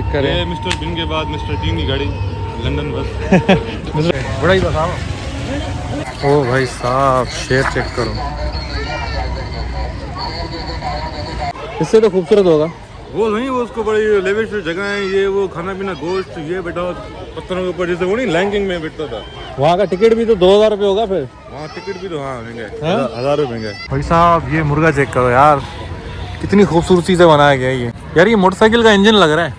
ये मिस्टर बिन के बाद मिस्टर टीन की गाड़ी लंदन बस बड़ा ही बताओ। ओ भाई साहब शेर चेक करो, इससे तो खूबसूरत होगा। वो नहीं, वो उसको बड़ी लेविश जगह है, ये वो खाना पीना गोश्त ये बैठा पत्थरों के ऊपर, जैसे वो नहीं लैंकिंग में बैठता था। वहाँ का टिकट भी तो 2000 रुपये होगा फिर। वहाँ टिकट भी तो हाँ महंगा है, 1000 रुपये महंगा है। भाई साहब ये मुर्गा चेक करो यार, कितनी खूबसूरती से बनाया गया है ये। यार ये मोटरसाइकिल का इंजन लग रहा है।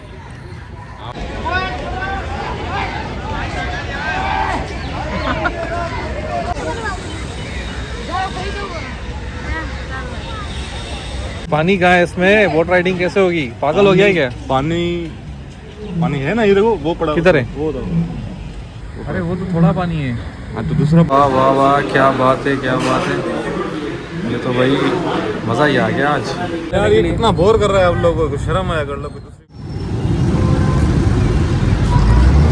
पानी कहाँ है इसमें, बोट राइडिंग कैसे होगी, पागल हो गया है क्या? पानी है ना, ये देखो वो पड़ा किधर है? वो तो, अरे वो तो थोड़ा पानी है। हाँ तो दूसरा। वाह वाह वाह, क्या बात है क्या बात है, ये तो भाई मज़ा ही आ गया आज। यार ये कितना बोर कर रहा है आप लोगों को, शर्म आया कर लो कोई दूसरी।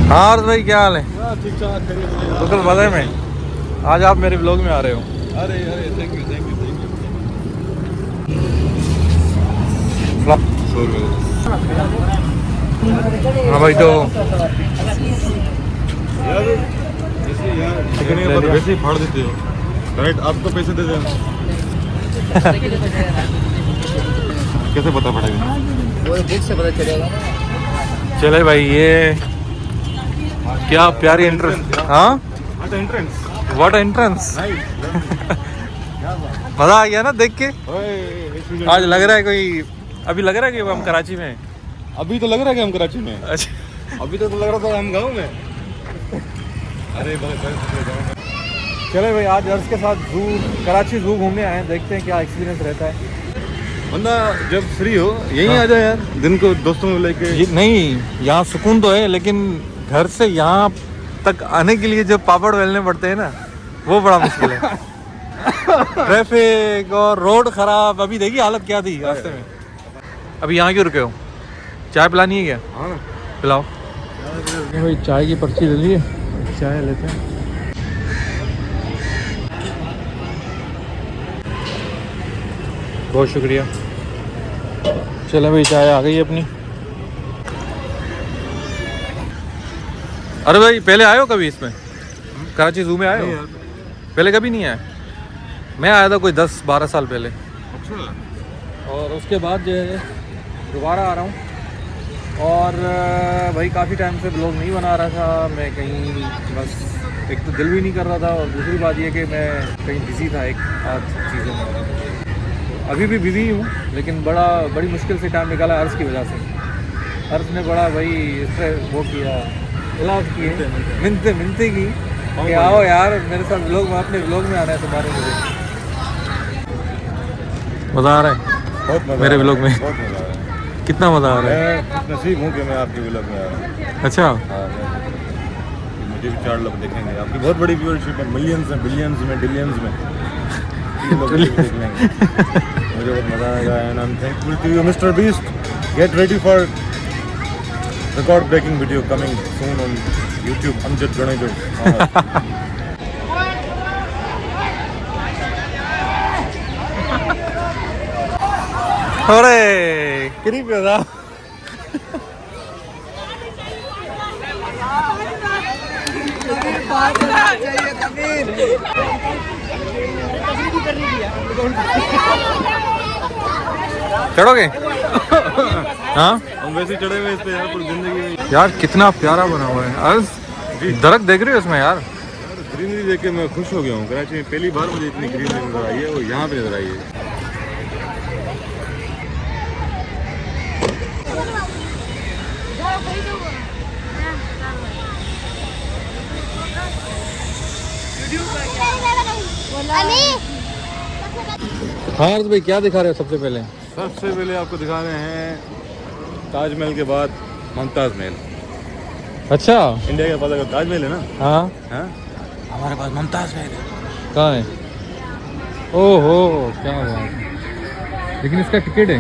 हाँ अर्ज भाई क्या हाल है? ठीक ठाक, बिल्कुल मज़े में। आज आप मेरे ब्लॉग में आ रहे हो। अरे अरे thank you thank you thank you. 100 रुपये। हाँ भाई तो यार वैसे ही फाड़ देते हो, राइट? आपको पैसे दे देना। कैसे पता पड़ेगा? वो बुक से पता चलेगा। चले भाई, ये क्या प्यारी एंट्रेंस। हाँ एंट्रेंस, व्हाट एंट्रेंस। मज़ा आ गया ना देख के। आज लग रहा है कोई, अभी लग रहा है कि हम कराची में हैं। अभी तो लग रहा है कि हम कराची में हैं। अच्छा अभी तो लग रहा था हम गाँव में। अरे चले भाई, आज अर्ज के साथ जू, कराची जू घूमने आए हैं, देखते हैं क्या एक्सपीरियंस रहता है। बंदा जब फ्री हो यहीं आ जाए यार, दिन को दोस्तों को लेके। नहीं यहाँ सुकून तो है, लेकिन घर से यहाँ तक आने के लिए जब पापड़ बेलने पड़ते हैं ना, वो बड़ा मुश्किल है। ट्रैफिक और रोड खराब, अभी देखिए हालत क्या थी रास्ते में। अभी यहाँ क्यों रुके हो, चाय पिलानी है क्या? हाँ ना, पिलाओ भाई। चाय की पर्ची ले लीजिए, चाय लेते हैं। बहुत शुक्रिया। चलो भाई चाय आ गई अपनी। अरे भाई पहले आए हो कभी इसमें, कराची जू में आए हो? पहले कभी नहीं आए? मैं आया था कोई 10-12 साल पहले। अच्छा। और उसके बाद जो है दोबारा आ रहा हूँ। और भाई काफ़ी टाइम से ब्लॉग नहीं बना रहा था मैं कहीं, बस एक तो दिल भी नहीं कर रहा था, और दूसरी बात ये कि मैं कहीं बिज़ी था एक आध चीज़ों में। अभी भी बिज़ी हूँ, लेकिन बड़ी मुश्किल से टाइम निकाला अर्ज़ की वजह से। अर्ज़ ने बड़ा भाई इससे वो किया, इलाज किए, मिनते की कि आओ यार मेरे साथ ब्लॉग में, अपने ब्लॉग में आना है तुम्हारे। मुझे मज़ा आ रहा है बहुत मजा मेरे ब्लॉग में। बहुत मजा आ रहा है। कितना मज़ा आ रहा है? मैं नसीब हूँ कि मैं आपके ब्लॉग में आ रहा हूँ। अच्छा हाँ, मुझे भी 4 लोग देखेंगे, आपकी बहुत बड़ी व्यूअरशिप है, मिलियंस में, बिलियंस में, डिलियंस में। लोग देख लेंगे, मुझे बहुत मजा आएगा। And I am thankful to you Mister Beast. Get ready for record breaking video coming soon on YouTube Amjad गणेजो। अरे किरी पे था। चढ़ोगे? हाँ हम वैसे ही चढ़े हुए इस पे यार, पूरी जिंदगी में। यार कितना प्यारा बना हुआ है अर्ज, दरख्त देख रहे हो इसमें यार। ग्रीनरी देख के मैं खुश हो गया हूँ। कराची में पहली बार मुझे इतनी ग्रीनरी नजर आई है, वो यहाँ पे नजर आई है। हाँ अर्ज भाई क्या दिखा रहे हो सबसे पहले? सबसे पहले आपको दिखा रहे हैं ताजमहल के बाद मुमताज महल। अच्छा इंडिया के पास अगर ताजमहल है ना, हाँ हाँ, हमारे पास मुमताज महल है। कहाँ है? ओहो क्या बात है, लेकिन इसका टिकट है।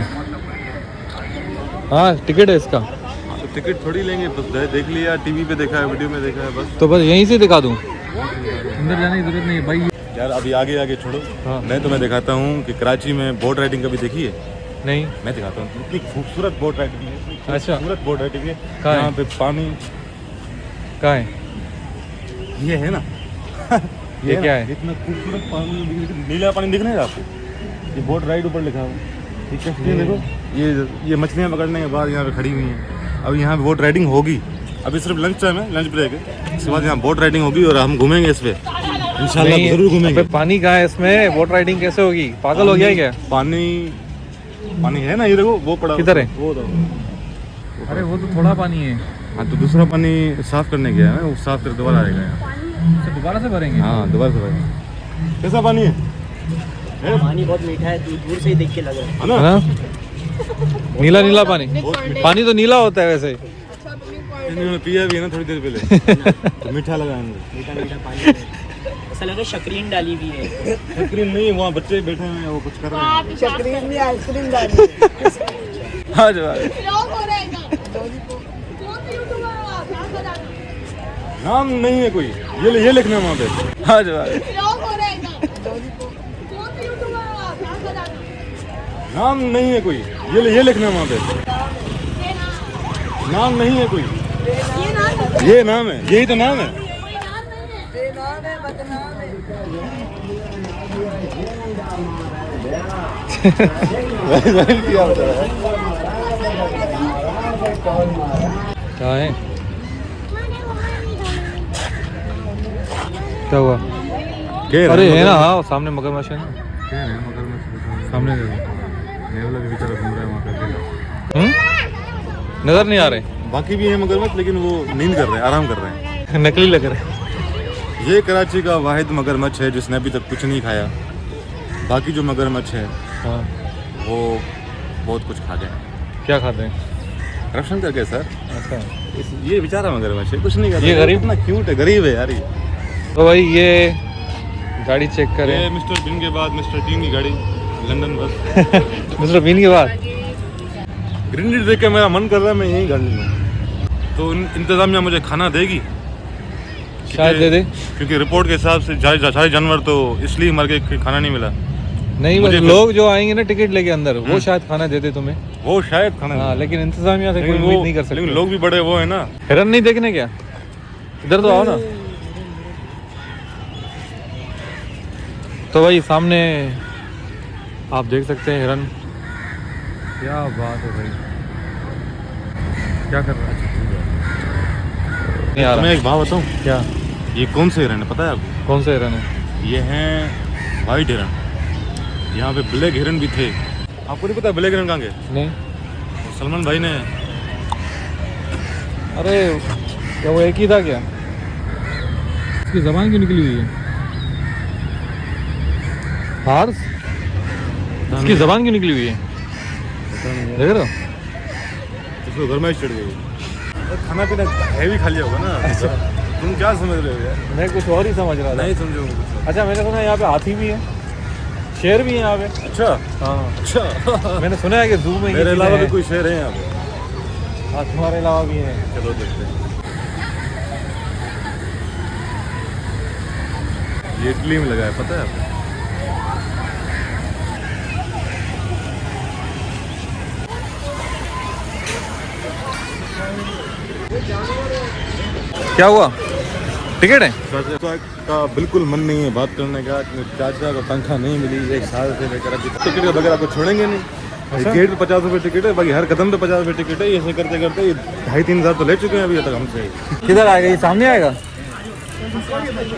हाँ टिकट है इसका। तो टिकट थोड़ी लेंगे, बस देख लिया, टीवी पे देखा है, वीडियो में देखा है बस। तो बस यहीं से दिखा दूँ, अंदर जाने की जरूरत नहीं है भाई। यार अभी आगे आगे छोड़ो। हाँ। मैं तुम्हें दिखाता हूँ कि कराची में बोट राइडिंग कभी देखी है? नहीं मैं दिखाता हूँ, इतनी खूबसूरत बोट राइडिंग है, इतनी अच्छा खूबसूरत बोट है, ठीक है। कहाँ है? यहाँ पे पानी कहाँ है? ये है ना ये ना, क्या है? इतना खूबसूरत पानी, नीला पानी दिख रहा है आपको? ये बोट राइड ऊपर लिखा हुआ, ये कश्ती है, देखो ये मछलियाँ पकड़ने के बाद यहाँ पे खड़ी हुई हैं। अब यहाँ पे बोट राइडिंग होगी, अभी सिर्फ लंच टाइम है, लंच ब्रेक है, इसके बाद यहाँ बोट राइडिंग होगी और हम घूमेंगे इस पे इंशाल्लाह, नहीं, जरूर घूमेंगे। अबे पानी कहाँ है इसमें? बोट राइडिंग कैसे होगी? पागल हो गया है क्या? पानी है ना, ये देखो वो पड़ा, किधर है? वो तो अरे वो तो थोड़ा पानी है, हाँ, तो दूसरा पानी साफ करने गया है, वो साफ कर दोबारा आएगा यहाँ। तो दोबारा से भरेंगे? हाँ, दोबारा से भाई। कैसा पानी है? पानी बहुत मीठा है, दूर से ही देख के लग रहा है। है ना? हाँ? नीला नीला पानी, पानी तो नीला होता है वैसे। इन्होंने पिया भी है ना थोड़ी देर पहले, तो मीठा लगा इनको। मीठा मीठा पानी है, ऐसा लग रहा है शक्रीन डाली हुई है। शक्रीन नहीं, वहाँ बच्चे बैठे हुए हैं, वो कुछ कर रहे हैं। शक्रीन में आइसक्रीम डाली। हाँ जवाब, नाम नहीं है कोई, ये लिखना है वहाँ पे। हाँ जवाब, नाम नहीं है कोई, ये लिखना है वहाँ पे, नाम नहीं है कोई, ये नाम है, यही तो नाम है। क्या है? क्या हुआ? अरे है ना, हाँ सामने मगरमच्छ है ना, सामने देखो। बेचारा घूम रहा है वहाँ पे अकेला। नजर नहीं आ रहे? बाकी भी है मगरमच्छ, लेकिन वो नींद कर रहे हैं, आराम कर रहे हैं। नकली लग रहे। ये कराची का वाहिद मगरमच्छ है जिसने अभी तक कुछ नहीं खाया। बाकी जो मगरमच्छ है हाँ, वो बहुत कुछ खा गए। क्या खाते हैं? करप्शन कर गए सर। अच्छा, ये बेचारा मगरमच्छ है, कुछ नहीं करता। ये गरीब इतना क्यूट है, गरीब है यार ये। तो भाई ये गाड़ी चेक करें। ये मिस्टर बीन के बाद मिस्टर टीम की गाड़ी, लंदन बस। मिस्टर बीन के बाद ग्रीन टी देख के मेरा मन कर रहा है मैं यही गाड़ी लूँ। तो इंतजामिया मुझे खाना देगी शायद दे दे। क्योंकि रिपोर्ट के हिसाब से सारे जानवर तो इसलिए मर गए कि खाना नहीं मिला। नहीं, बस मुझे लोग जो आएंगे ना टिकट लेके अंदर, वो शायद खाना देते तुम्हें। वो शायद खाना हाँ, लेकिन इंतजामिया से कोई लेकिन उम्मीद नहीं कर सकते। लेकिन लोग भी बड़े वो है ना। हिरन नहीं देखने क्या? इधर तो आओ ना। तो भाई सामने आप देख सकते हैं हिरन। क्या बात है भाई, क्या कर रहा है? नहीं आ मैं रहा। एक बात बताऊँ, क्या? ये कौन से हिरन है पता है आपको? कौन से हिरन है? ये हैं वाइट हिरन। यहाँ पे ब्लैक हिरन भी थे। आपको नहीं पता ब्लैक हिरन कहाँ गए? नहीं। सलमान भाई ने। अरे क्या वो एक ही था क्या? इसकी जबान क्यों निकली हुई है? हार्स, इसकी जबान क्यों निकली हुई है? देख रहे हो? इसको गरमाइश चढ़ गई। और खाना पीना हैवी खा लिया होगा ना। तुम क्या समझ रहे हो यार? मैं कुछ और ही समझ रहा था। नहीं समझो। अच्छा, मैंने सुना यहाँ पे हाथी भी है, शेर भी है यहाँ पे। अच्छा हाँ, अच्छा। मैंने सुना है कि जू में ये मेरे चीज़ें अलावा भी हैं। कोई शहर है यहाँ पे? हाँ, तुम्हारे अलावा भी है। चलो देखते हैं। ये इटली में लगा है, पता है आपको? क्या हुआ? टिकट है? चाचा का बिल्कुल मन नहीं है बात करने का। चाचा को तनख्वाह नहीं मिली 1 साल से लेकर अभी तक। टिकट के बगैर आपको छोड़ेंगे नहीं। अच्छा? गेट पे 50 रुपये टिकट है, बाकी हर कदम पे 50 रुपये टिकट है। ऐसे करते करते ये 2.5-3 हज़ार तो ले चुके हैं अभी तक हमसे। किधर आएगा? ये सामने आएगा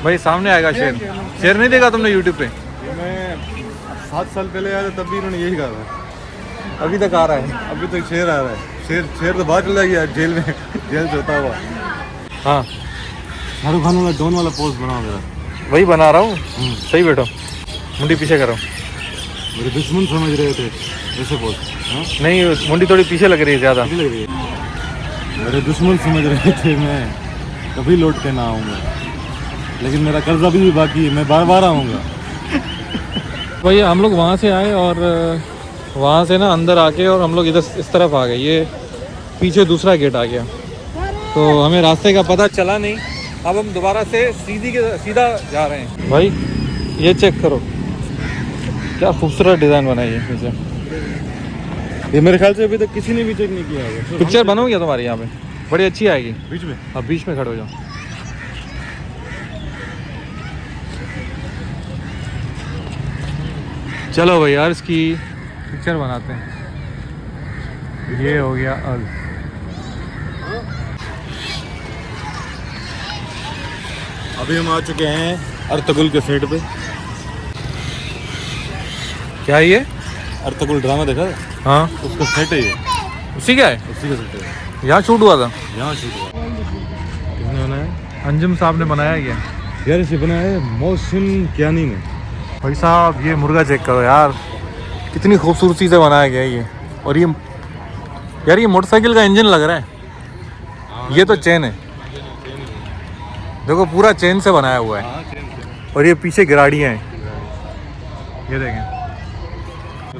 भाई, सामने आएगा शेर। शेर नहीं देखा तुमने यूट्यूब पे? मैं 7 साल पहले आया था, तब भी इन्होंने यही कहा था। अभी तक आ रहा है। अभी तक शेर आ रहा है। शेर तो बाहर चला गया जेल में, जेल से होता हुआ। हाँ, शाहरुख खान वाला डॉन वाला पोज बनाओ मेरा। वही बना रहा हूँ। सही बैठो, मुंडी पीछे करो। मेरे दुश्मन समझ रहे थे ऐसे पोज। हाँ नहीं, मुंडी थोड़ी पीछे लग रही है ज़्यादा। लग रही है। मेरे दुश्मन समझ रहे थे मैं कभी लौट के ना आऊँगा, लेकिन मेरा कर्जा भी बाकी है, मैं बार बार आऊँगा। भैया हम लोग वहाँ से आए और वहाँ से ना अंदर आके और हम लोग इधर इस तरफ आ गए। ये पीछे दूसरा गेट आ गया, तो हमें रास्ते का पता चला नहीं। अब हम दोबारा से सीधा जा रहे हैं। भाई ये चेक करो, क्या खूबसूरत डिज़ाइन बनाई है पीछे। ये मेरे ख्याल से अभी तक किसी ने भी चेक नहीं किया है। पिक्चर बनोगे तुम्हारी यहाँ पे, बड़ी अच्छी आएगी। बीच में अब बीच में खड़े हो जाओ। चलो भाई यार इसकी पिक्चर बनाते हैं। ये हो गया अर्ज। अभी हम आ चुके हैं अर्तुगरुल के सेट पे। क्या है ये? अर्तुगरुल ड्रामा देखा है? हाँ उसका सेट है ये, उसी का है, उसी का सेट है। यहाँ शूट हुआ था। यहाँ शूट हुआ। किसने बनाया? अंजुम साहब ने बनाया ये। यार इसे बनाया है मोहसिन कियानी ने। भाई साहब ये मुर्गा चेक करो यार, कितनी खूबसूरती से बनाया गया है ये। और ये यार ये मोटरसाइकिल का इंजन लग रहा है। ये तो चेन है, देखो पूरा चेन से बनाया हुआ है। और ये पीछे गिराड़ियाँ हैं, ये देखें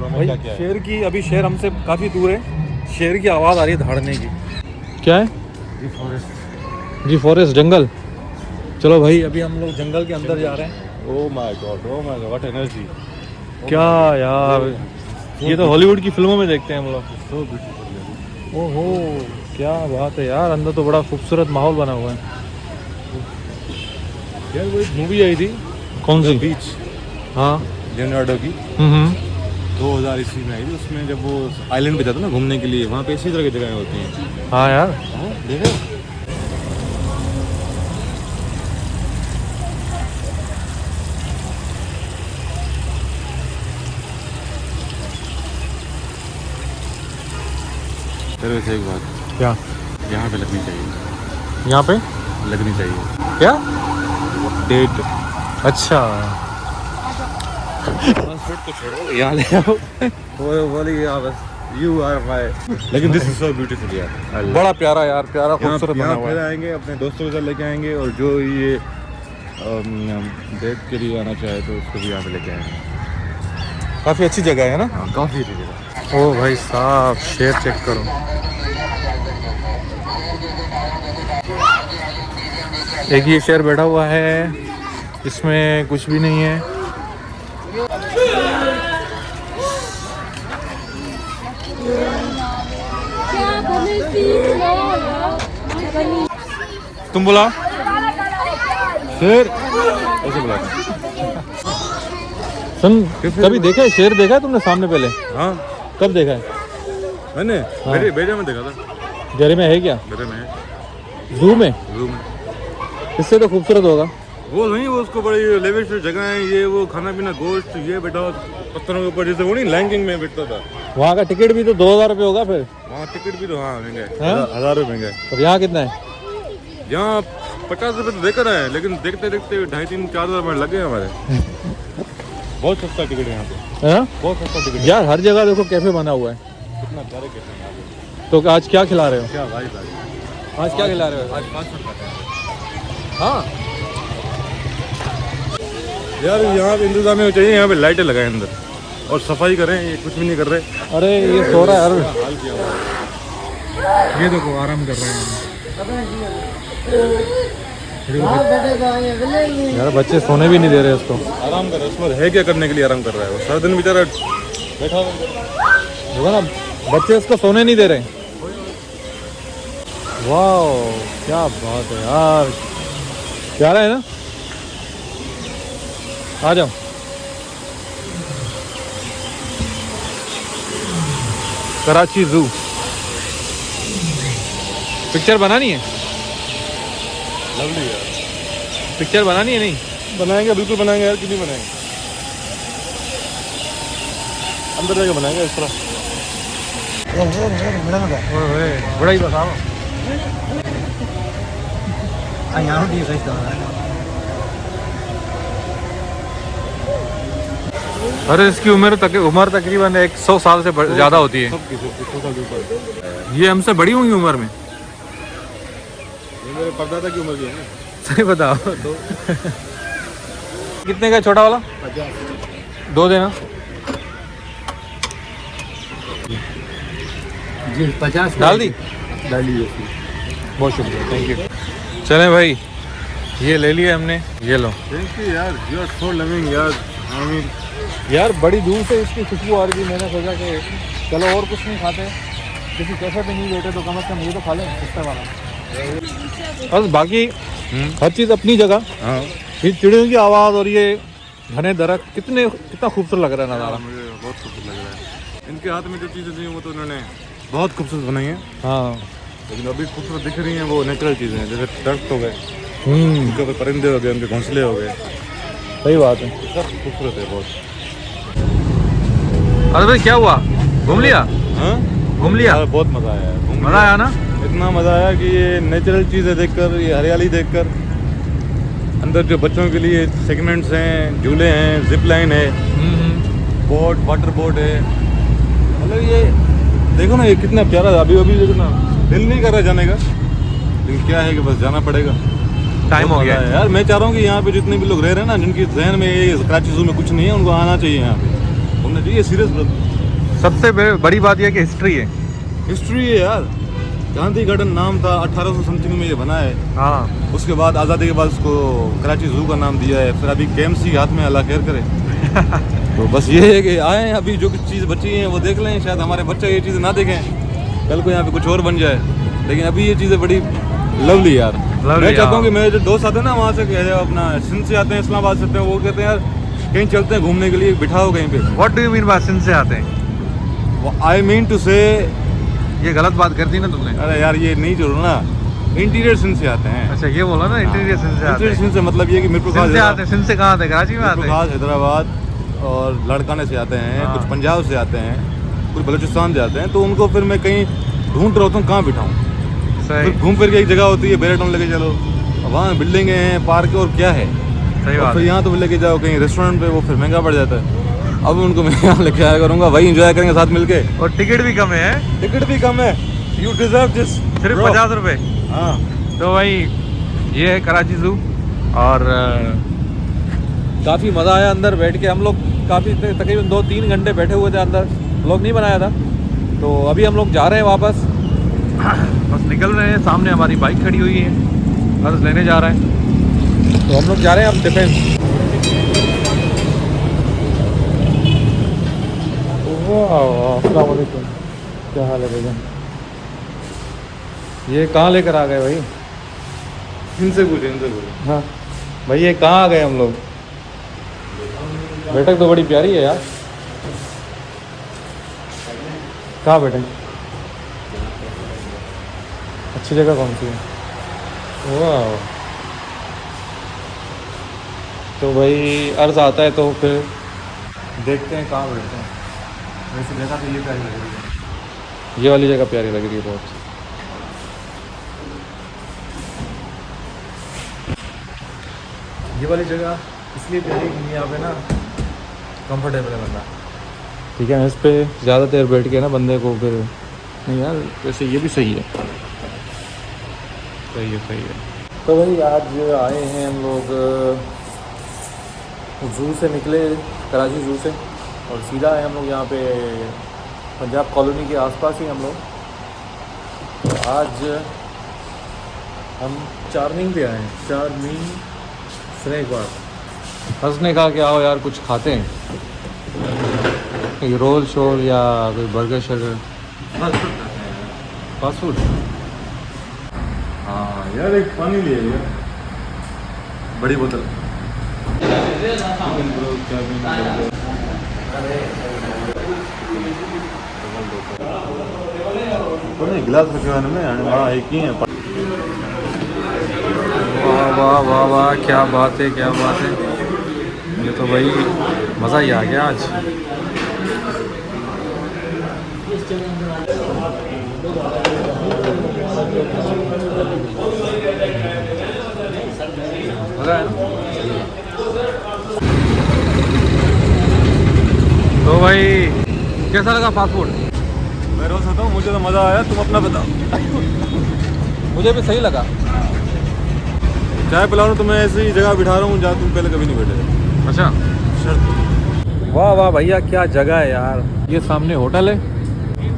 भाई। शेर की, अभी शेर हमसे काफ़ी दूर है, शेर की आवाज़ आ रही है दहाड़ने की। क्या है? जी फॉरेस्ट, जंगल। चलो भाई अभी हम लोग जंगल के अंदर जा रहे हैं। Oh my God, what energy. क्या यार, ये तो हॉलीवुड की फिल्मों में देखते हैं हम लोग। So beautiful. ओहो क्या बात है यार, अंदर तो बड़ा खूबसूरत माहौल बना हुआ है। यार वो एक मूवी आई थी, कौन सी? बीच, हाँ लियोनार्डो की, 2000 ईस्वी में आई थी। उसमें जब वो आइलैंड पे जाता ना घूमने के लिए, वहाँ पे इसी तरह की जगहें होती हैं। हाँ यार। देखो फिर वैसे एक बात, क्या यहाँ पे लगनी चाहिए, यहाँ पे लगनी चाहिए क्या? डेट। अच्छा तो छोड़ो, यहाँ ले आओ। वो बोली बस यू आर माय। लेकिन दिस इज सो ब्यूटीफुल यार, बड़ा प्यारा यार, प्यारा खूबसूरत बना यहाँ हुआ फिर है। आएंगे, अपने दोस्तों के साथ लेके आएंगे, और जो ये डेट के लिए आना चाहे तो उसको भी यहाँ पे लेके आएंगे। काफ़ी अच्छी जगह है ना? हाँ काफ़ी अच्छी जगह। ओ भाई साहब शेर चेक करो। एक ये शेर बैठा हुआ है, इसमें कुछ भी नहीं है। तुम बुलाओ शेर, ऐसे बुलाते हैं। सुन, कभी देखा है शेर? देखा है तुमने सामने पहले? हाँ कब देखा है? मैंने मेरे बेटे में देखा था। जरे में है क्या? बेटे में है, जू में? जू में। इससे तो खूबसूरत होगा। वो नहीं, वो उसको बड़ी लेविश जगह है, ये वो खाना पीना, गोश्त, ये बेटा पत्थरों के ऊपर, जैसे वो नहीं लैंकिंग में बैठता था। वहाँ का टिकट भी तो 2000 रुपये होगा फिर। वहाँ टिकट भी तो हाँ महंगा है, हाँ? 1000 रुपये महंगा है। और यहाँ कितना है? यहाँ 50 रुपये तो देकर है, लेकिन देखते देखते 2,500-4,000 मिनट लग गए हमारे। बहुत सस्ता टिकट है यहाँ पे, है ना? बहुत सस्ता टिकट है। यार हर जगह देखो कैफे बना हुआ है। कितना प्यारे कैसे हैं यहाँ पे। तो आज क्या खिला रहे हो? क्या भाई भाई, आज क्या खिला रहे हो? आज 5 मिनट खाते हैं। हाँ यार यहाँ पे इंतजाम होना चाहिए, यहाँ पे लाइटें लगाएं अंदर और सफाई करें, ये कुछ भी नहीं कर रहे। अरे ये सो रहा है यार, हाल किया हुआ है। ये देखो आराम कर रहे हैं यार। बच्चे सोने भी नहीं दे रहे उसको। आराम कर रहा है, उसमें है क्या करने के लिए आराम कर रहा है वो, सारा दिन बेचारा बैठा हुआ है। देखो ना, बच्चे उसको सोने नहीं दे रहे। वाह क्या बात है यार, प्यारा है ना? आ जाओ। कराची जू पिक्चर बनानी है, लवली यार, पिक्चर बनानी है। नहीं बनाएंगे, बिल्कुल बनाएंगे यार, क्यों नहीं बनाएंगे, अंदर जाके बनाएंगे इस तरह। बड़ा ही बताओ। अरे इसकी उम्र तकरीबन 100 साल से ज़्यादा होती है। सबकी साल के ऊपर। ये हमसे बड़ी होंगी उम्र में। ये मेरे परदादा की उम्र की है ना। सही बताओ तो। कितने का छोटा वाला? 2 देना जी 50 डाल दी। डाली बहुत शुक्रिया, थैंक यू। चलें भाई, ये ले लिया हमने, ये लो। थैंक यू यार, यू आर सो लविंग यार। आई मीन यार बड़ी दूर से इसकी खुशबू आ रही थी, मैंने सोचा कि चलो और कुछ नहीं खाते, किसी कैफे पे नहीं बैठे तो कम से कम ये तो खा लें सस्ता वाला। बस बाकी हर चीज़ अपनी जगह। हाँ ये चिड़ियों की आवाज़ और ये घने दरख्त कितना खूबसूरत लग रहा है नज़ारा। मुझे बहुत खूबसूरत लग रहा है। इनके हाथ में जो चीज़ें थी वो तो उन्होंने बहुत खूबसूरत बनाई हैं, हाँ लेकिन अभी खूबसूरत दिख रही हैं वो नेचुरल चीज़ें हैं, जैसे दरख्त हो गए, उनके ऊपर परिंदे हो गए, उनके घोंसले हो गए, सही बात है। सब खूबसूरत है बहुत। अरे भाई क्या हुआ, घूम लिया? हाँ घूम लिया? यार बहुत मज़ा आया, मज़ा आया ना? इतना मज़ा आया कि ये नेचुरल चीज़ें देखकर, ये हरियाली देखकर, अंदर जो बच्चों के लिए सेगमेंट्स हैं, झूले हैं, जिप लाइन है, बोट, वाटर बोट है, मतलब ये देखो ना, ये कितना प्यारा है। अभी देखो ना, दिल नहीं कर रहा जाने का, लेकिन क्या है कि बस जाना पड़ेगा, टाइम हो गया है यार। मैं चाह रहा हूँ कि यहाँ पे जितने भी लोग रह रहे हैं ना, जिनकी जहन में ये कराची ज़ू में कुछ नहीं है, उनको आना चाहिए यहाँ पे, घूमना चाहिए। सीरियस सबसे बड़ी बात यह कि हिस्ट्री है। हिस्ट्री है यार। गांधी गार्डन नाम था, 1800 समथिंग में ये बना है। हाँ उसके बाद आज़ादी के बाद उसको कराची ज़ू का नाम दिया है। फिर अभी KMC हाथ में अल्लाह खैर करे। तो बस ये है कि आए, अभी जो कुछ चीज़ बची हैं वो देख लें। शायद हमारे बच्चे ये चीज़ें ना देखें, कल को यहाँ पे कुछ और बन जाए, लेकिन अभी ये चीज़ें बड़ी लवली यार। मैं चाहता हूँ कि मेरे जो दोस्त आते हैं ना वहाँ से, अपना सिंध से आते हैं, इस्लामाबाद से आते हैं, वो कहते हैं यार कहीं चलते हैं घूमने के लिए, बिठाओ कहीं पे। What do you mean by Sindh से आते हैं? आई मीन टू से, ये गलत बात कर दी ना तुमने। अरे यार ये नहीं जोड़ो ना, इंटीरियर सिंध से आते हैं। अच्छा ये बोला ना, इंटीरियर सिंध से आते इंटीरियर हैं। सिंध से मतलब ये कि मेरे को सिंध से आते हैं। सिंध से कहाँ आते हैं? कराची में आते हैं। हैदराबाद और लड़काने से आते हैं, हाँ। कुछ पंजाब से आते हैं, कुछ बलूचिस्तान से आते हैं। तो उनको फिर मैं कहीं ढूंढ रहा होता हूँ कहाँ बिठाऊँ। सही फिर घूम फिर के एक जगह होती है, बेरा टाउन लेके चलो, वहाँ बिल्डिंगें हैं, पार्क और क्या है। सही और बात फिर है। यहाँ तो लेके जाओ कहीं रेस्टोरेंट पे, वो फिर महंगा पड़ जाता है। अब उनको मैं यहाँ लेके आया करूँगा, वही एंजॉय करेंगे साथ मिलके। और टिकट भी कम है। टिकट भी कम है, यू डिजर्व दिस। सिर्फ 50 रुपये। हाँ तो भाई ये है कराची ज़ू, और काफ़ी मज़ा आया अंदर बैठ के। हम लोग काफ़ी तकरीबन 2-3 घंटे बैठे हुए थे अंदर, व्लॉग नहीं बनाया था। तो अभी हम लोग जा रहे हैं वापस, बस निकल रहे हैं। सामने हमारी बाइक खड़ी हुई है, बस लेने जा रहे हैं। तो हम लोग जा रहे हैं अब डिफेंस। अस्सलाम वालेकुम, क्या हाल है भैया? ये कहाँ लेकर आ गए भाई? इनसे पूछे। हाँ भाई ये कहाँ आ गए हम लोग? बैठक तो बड़ी प्यारी है यार। कहाँ बैठे? अच्छी जगह कौन सी है? वाह, तो भाई अर्ज़ आता है तो फिर देखते हैं कहाँ बैठते हैं। वैसे जगह तो ये प्यारी लग रही है, ये वाली जगह प्यारी लग रही है बहुत। ये वाली जगह इसलिए प्यारी क्योंकि यहाँ पे ना कंफर्टेबल है बंदा, ठीक है। इस पे ज़्यादा देर बैठ के ना बंदे को फिर नहीं यार, वैसे ये भी सही है, सही है। तो भाई आज आए हैं हम लोग, ज़ू से निकले, कराची ज़ू से, और सीधा आए हम लोग यहाँ पे पंजाब कॉलोनी के आसपास ही हम लोग। तो आज हम चार्मिंग पे आए हैं, चार्मिंग स्नैक बार। हंसने कहा कि आओ यार कुछ खाते हैं, कोई रोल शोल या कोई बर्गर शर्गर, फास्ट फूड। हाँ यार एक पानी ले लिया, बड़ी बोतल। गिलास रखे हुए हैं, हाँ एक ही है। वाह वाह वाह वाह, क्या बात है, क्या बात है। ये तो भाई मज़ा ही आ गया आज। मज़ा है ना? तो भाई कैसा लगा फास्ट फूड? मैं रोज खाता हूँ, मुझे तो मज़ा आया, तुम अपना बताओ। मुझे भी सही लगा। चाय पिला रहा हूँ तो मैं ऐसी जगह बिठा रहा हूँ जहाँ तुम पहले कभी नहीं बैठे। अच्छा, शर्त। वाह वाह भैया क्या जगह है यार। ये सामने होटल है,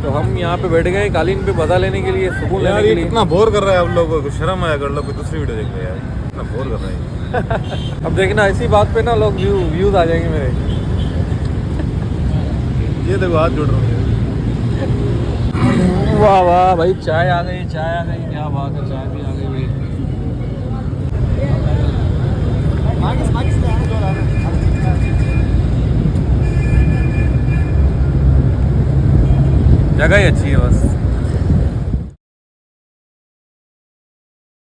तो हम यहाँ पे बैठ गए कालीन पे मज़ा लेने के लिए, सुकून लेने यार के ये लिए। कितना बोर कर रहा है आप लोगों को, शर्म आया कर लो, कोई दूसरी वीडियो देख लो यार, कितना बोर कर रहा है। अब देखना इसी बात पे ना लोग व्यूज़ आ जाएंगे मेरे। ये देखो हाथ जोड़ रहा हूँ। वाह वाह भाई, चाय आ गई, चाय आ गई, क्या बात है, चाय भी आ गई भाई। जगह ही अच्छी है बस।